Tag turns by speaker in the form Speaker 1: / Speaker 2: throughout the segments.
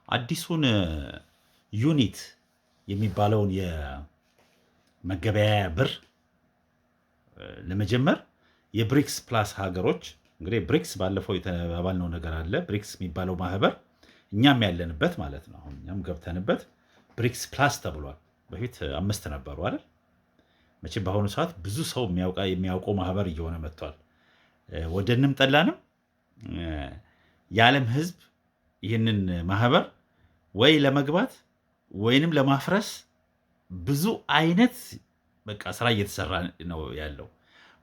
Speaker 1: አዲሱን ዩኒት የሚባለውን የመገበያያ ብር ለመጀመር የብሪክስ ፕላስ ሀገሮች እንግዲህ ብሪክስ ባለፈው የተባባልነው ነገር አለ። ብሪክስ የሚባለው ማህበር እኛም ያለንበት ማለት ነው። አሁን እኛም ገብተንበት ብሪክስ ፕላስ ተብሏል። በፊት 5 ነበሩ አይደል? መቼም በአሁኑ ሰዓት ብዙ ሰው የሚያውቀው ማህበር እየሆነ መጥቷል። ወደንም ጠላንም የዓለም ህዝብ ይህንን ማህበር ወይ ለመግባት ወይንም ለማፍረስ ብዙ አይነት በቃ ስራ እየተሰራ ነው ያለው።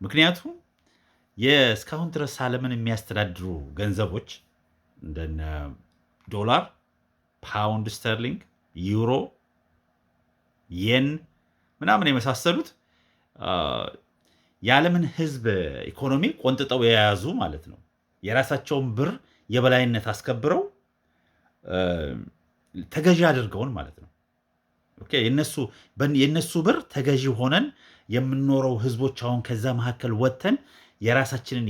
Speaker 1: ምክንያቱም እስካሁን ድረስ ዓለምን የሚያስተዳድሩ ገንዘቦች እንደነ ዶላር፣ ፓውንድ ስተርሊንግ፣ ዩሮ፣ የን ምናምን የመሳሰሉት የዓለምን ህዝብ ኢኮኖሚ ቆንጥጠው የያዙ ማለት ነው። የራሳቸውን ብር የበላይነት አስከብረው ተገዢ አድርገውን ማለት ነው። የነሱ ብር ተገዢ ሆነን የምንኖረው ህዝቦች አሁን ከዛ መካከል ወጥተን የራሳችንን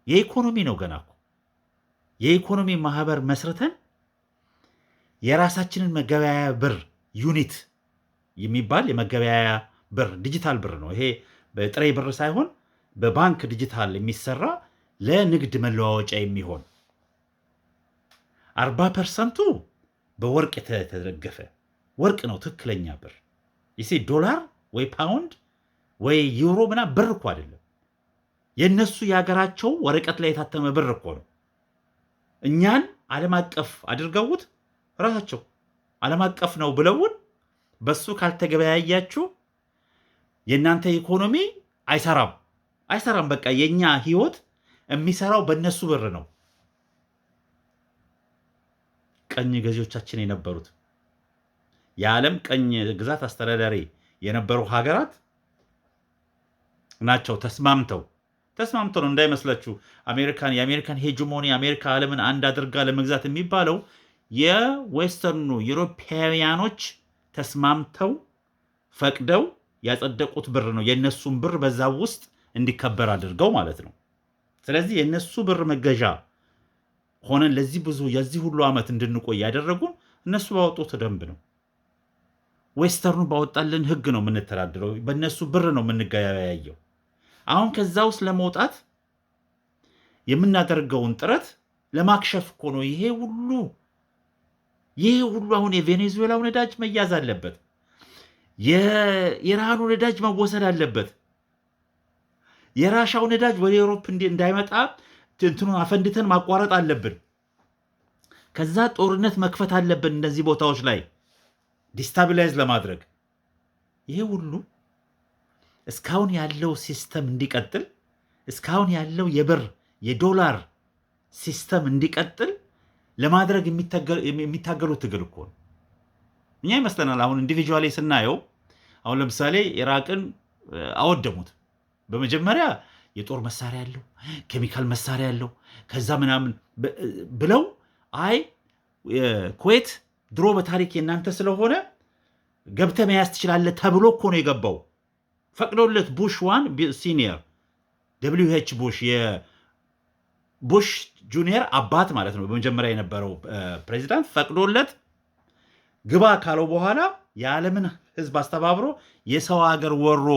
Speaker 1: የኢኮኖሚ ነው ገና እኮ የኢኮኖሚ ማህበር መስርተን የራሳችንን መገበያያ ብር ዩኒት የሚባል የመገበያያ ብር ዲጂታል ብር ነው። ይሄ በጥሬ ብር ሳይሆን በባንክ ዲጂታል የሚሰራ ለንግድ መለዋወጫ የሚሆን 40% በወርቅ የተደገፈ ወርቅ ነው። ትክክለኛ ብር ዶላር ወይ ፓውንድ ወይ ዩሮ ምናምን ብር እኮ አይደለም። የነሱ የሀገራቸው ወረቀት ላይ የታተመ ብር እኮ ነው። እኛን ዓለም አቀፍ አድርገውት ራሳቸው ዓለም አቀፍ ነው ብለውን በሱ ካልተገበያያችሁ የእናንተ ኢኮኖሚ አይሰራም። በቃ የኛ ህይወት የሚሰራው በእነሱ ብር ነው። ቀኝ ገዢዎቻችን የነበሩት የዓለም ቀኝ ግዛት አስተዳዳሪ የነበሩ ሀገራት ናቸው ተስማምተው ነው። እንዳይመስላችሁ የአሜሪካን ሄጂሞኒ አሜሪካ ዓለምን አንድ አድርጋ ለመግዛት የሚባለው የዌስተርኑ ዩሮፓውያኖች ተስማምተው ፈቅደው ያጸደቁት ብር ነው። የእነሱን ብር በዛ ውስጥ እንዲከበር አድርገው ማለት ነው። ስለዚህ የእነሱ ብር መገዣ ሆነን የዚህ ሁሉ ዓመት እንድንቆይ ያደረጉን እነሱ ባወጡት ደንብ ነው። ዌስተርኑ ባወጣልን ህግ ነው የምንተዳድረው። በእነሱ ብር ነው የምንገበያየው። አሁን ከዛ ውስጥ ለመውጣት የምናደርገውን ጥረት ለማክሸፍ እኮ ነው። ይሄ ሁሉ አሁን የቬኔዙዌላው ነዳጅ መያዝ አለበት። የኢራኑ ነዳጅ መወሰድ አለበት። የራሻው ነዳጅ ወደ ኤውሮፕ እንዳይመጣ እንትኑን አፈንድተን ማቋረጥ አለብን። ከዛ ጦርነት መክፈት አለብን እነዚህ ቦታዎች ላይ ዲስታቢላይዝ ለማድረግ። ይሄ ሁሉ እስካሁን ያለው ሲስተም እንዲቀጥል፣ እስካሁን ያለው የዶላር ሲስተም እንዲቀጥል ለማድረግ የሚታገሉት ትግል እኮ ነው። እኛ ይመስለናል አሁን ኢንዲቪጁዋሊ ስናየው፣ አሁን ለምሳሌ ኢራቅን አወደሙት። በመጀመሪያ የጦር መሳሪያ ያለው ኬሚካል መሳሪያ ያለው ከዛ ምናምን ብለው ኩዌት ድሮ በታሪክ የእናንተ ስለሆነ ገብተ መያዝ ትችላለህ ተብሎ እኮ ነው የገባው። ፈቅዶለት ቡሽ ዋን ሲኒየር WH ቡሽ የቡሽ ጁኒየር አባት ማለት ነው፣ በመጀመሪያ የነበረው ፕሬዚዳንት ፈቅዶለት ግባ ካለው በኋላ የዓለምን ህዝብ አስተባብሮ የሰው ሀገር ወሮ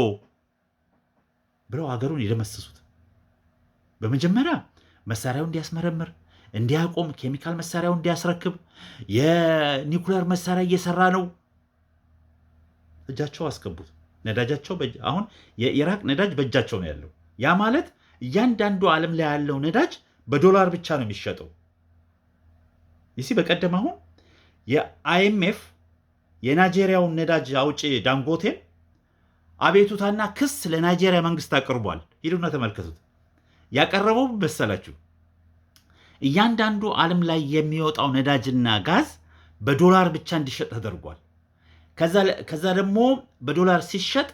Speaker 1: ብለው ሀገሩን የደመሰሱት። በመጀመሪያ መሳሪያው እንዲያስመረምር እንዲያቆም፣ ኬሚካል መሳሪያው እንዲያስረክብ፣ የኒኩሌር መሳሪያ እየሰራ ነው እጃቸው አስገቡት። ነዳጃቸው አሁን የኢራቅ ነዳጅ በእጃቸው ነው ያለው። ያ ማለት እያንዳንዱ ዓለም ላይ ያለው ነዳጅ በዶላር ብቻ ነው የሚሸጠው። በቀደም አሁን የአይኤምኤፍ የናይጄሪያውን ነዳጅ አውጪ ዳንጎቴን አቤቱታና ክስ ለናይጄሪያ መንግስት አቅርቧል። ሂዱና ተመልከቱት። ያቀረበው መሰላችሁ እያንዳንዱ ዓለም ላይ የሚወጣው ነዳጅና ጋዝ በዶላር ብቻ እንዲሸጥ ተደርጓል። ከዛ ደግሞ በዶላር ሲሸጥ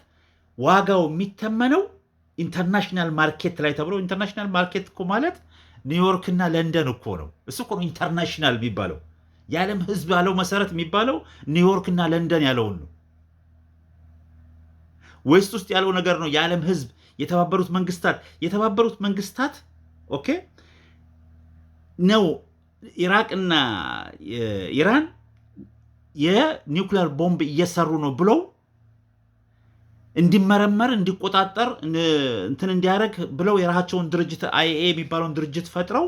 Speaker 1: ዋጋው የሚተመነው ኢንተርናሽናል ማርኬት ላይ ተብሎ፣ ኢንተርናሽናል ማርኬት እኮ ማለት ኒውዮርክና ለንደን እኮ ነው። እሱ እኮ ነው ኢንተርናሽናል የሚባለው። የዓለም ህዝብ ያለው መሰረት የሚባለው ኒውዮርክና ለንደን ያለውን ነው። ዌስት ውስጥ ያለው ነገር ነው የዓለም ህዝብ። የተባበሩት መንግስታት ኦኬ ነው ኢራቅና ኢራን የኒውክሌር ቦምብ እየሰሩ ነው ብለው እንዲመረመር እንዲቆጣጠር እንትን እንዲያደርግ ብለው የራሳቸውን ድርጅት አይኤ የሚባለውን ድርጅት ፈጥረው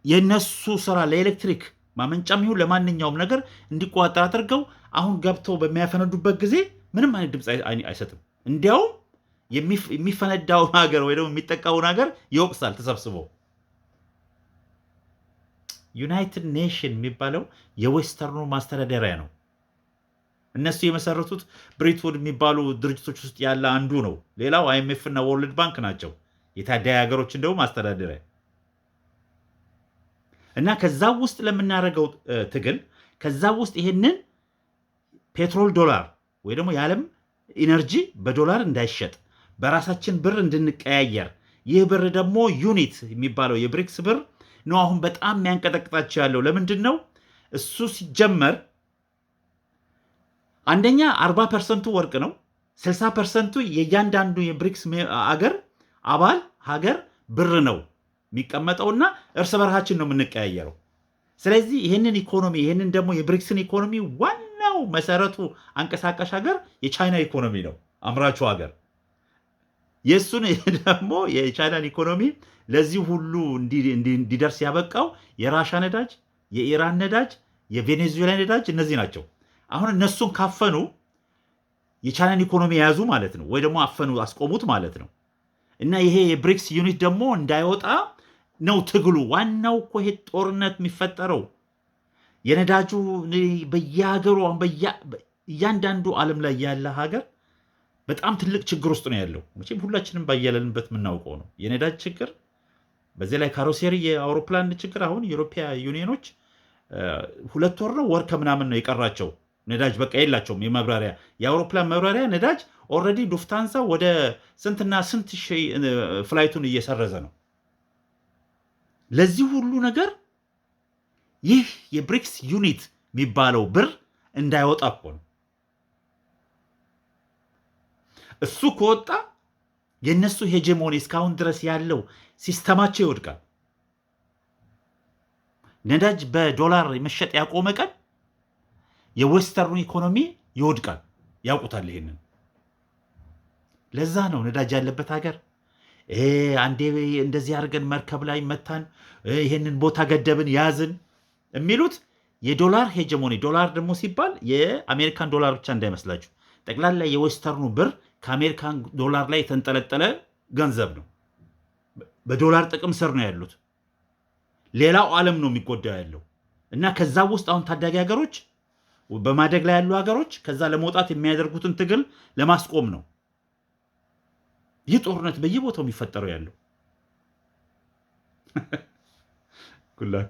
Speaker 1: የነሱ ስራ ለኤሌክትሪክ ማመንጫም ይሁን ለማንኛውም ነገር እንዲቆጣጠር አድርገው አሁን ገብተው በሚያፈነዱበት ጊዜ ምንም አይነት ድምፅ አይሰጥም። እንዲያውም የሚፈነዳውን ሀገር ወይ ደግሞ የሚጠቃውን ሀገር ይወቅሳል ተሰብስቦ። ዩናይትድ ኔሽን የሚባለው የዌስተርኑ ማስተዳደሪያ ነው። እነሱ የመሰረቱት ብሪትውድ የሚባሉ ድርጅቶች ውስጥ ያለ አንዱ ነው። ሌላው አይኤምኤፍ እና ወርልድ ባንክ ናቸው። የታዳጊ ሀገሮች እንደውም ማስተዳደሪያ እና ከዛ ውስጥ ለምናደርገው ትግል ከዛ ውስጥ ይሄንን ፔትሮል ዶላር ወይ ደግሞ የዓለም ኢነርጂ በዶላር እንዳይሸጥ በራሳችን ብር እንድንቀያየር፣ ይህ ብር ደግሞ ዩኒት የሚባለው የብሪክስ ብር ነው አሁን በጣም የሚያንቀጠቅጣቸው ያለው። ለምንድን ነው እሱ ሲጀመር አንደኛ 40% ወርቅ ነው፣ 60% የእያንዳንዱ የብሪክስ አገር አባል ሀገር ብር ነው የሚቀመጠውና እርስ በርሳችን ነው የምንቀያየረው። ስለዚህ ይህንን ኢኮኖሚ ይህንን ደግሞ የብሪክስን ኢኮኖሚ ዋናው መሰረቱ አንቀሳቃሽ ሀገር የቻይና ኢኮኖሚ ነው፣ አምራቹ ሀገር። የእሱን ደግሞ የቻይናን ኢኮኖሚ ለዚህ ሁሉ እንዲደርስ ያበቃው የራሻ ነዳጅ፣ የኢራን ነዳጅ፣ የቬኔዙዌላ ነዳጅ እነዚህ ናቸው። አሁን እነሱን ካፈኑ የቻይናን ኢኮኖሚ የያዙ ማለት ነው፣ ወይ ደግሞ አፈኑ አስቆሙት ማለት ነው። እና ይሄ የብሪክስ ዩኒት ደግሞ እንዳይወጣ ነው ትግሉ። ዋናው እኮ ይሄ ጦርነት የሚፈጠረው የነዳጁ በየሀገሩ እያንዳንዱ ዓለም ላይ ያለ ሀገር በጣም ትልቅ ችግር ውስጥ ነው ያለው። መቼም ሁላችንም ባያለንበት የምናውቀው ነው የነዳጅ ችግር። በዚህ ላይ ካሮሴሪ የአውሮፕላን ችግር። አሁን የዩሮፒያ ዩኒየኖች 2 ወር ነው ወር ከምናምን ነው የቀራቸው ነዳጅ በቃ የላቸውም። የመብራሪያ የአውሮፕላን መብራሪያ ነዳጅ ኦልሬዲ ሉፍታንሳ ወደ ስንትና ስንት ሺህ ፍላይቱን እየሰረዘ ነው። ለዚህ ሁሉ ነገር ይህ የብሪክስ ዩኒት የሚባለው ብር እንዳይወጣ እኮ ነው። እሱ ከወጣ የእነሱ ሄጀሞኒ እስካሁን ድረስ ያለው ሲስተማቸው ይወድቃል። ነዳጅ በዶላር መሸጥ ያቆመ ቀን የዌስተርኑ ኢኮኖሚ ይወድቃል። ያውቁታል ይሄንን። ለዛ ነው ነዳጅ ያለበት ሀገር አንዴ እንደዚህ አድርገን መርከብ ላይ መታን፣ ይሄንን ቦታ ገደብን፣ ያዝን የሚሉት የዶላር ሄጀሞኒ። ዶላር ደግሞ ሲባል የአሜሪካን ዶላር ብቻ እንዳይመስላችሁ፣ ጠቅላላ የዌስተርኑ ብር ከአሜሪካን ዶላር ላይ የተንጠለጠለ ገንዘብ ነው። በዶላር ጥቅም ስር ነው ያሉት። ሌላው ዓለም ነው የሚጎዳው ያለው እና ከዛ ውስጥ አሁን ታዳጊ ሀገሮች፣ በማደግ ላይ ያሉ ሀገሮች ከዛ ለመውጣት የሚያደርጉትን ትግል ለማስቆም ነው ይህ ጦርነት በየቦታው የሚፈጠረው ያለው። ጉድ ላክ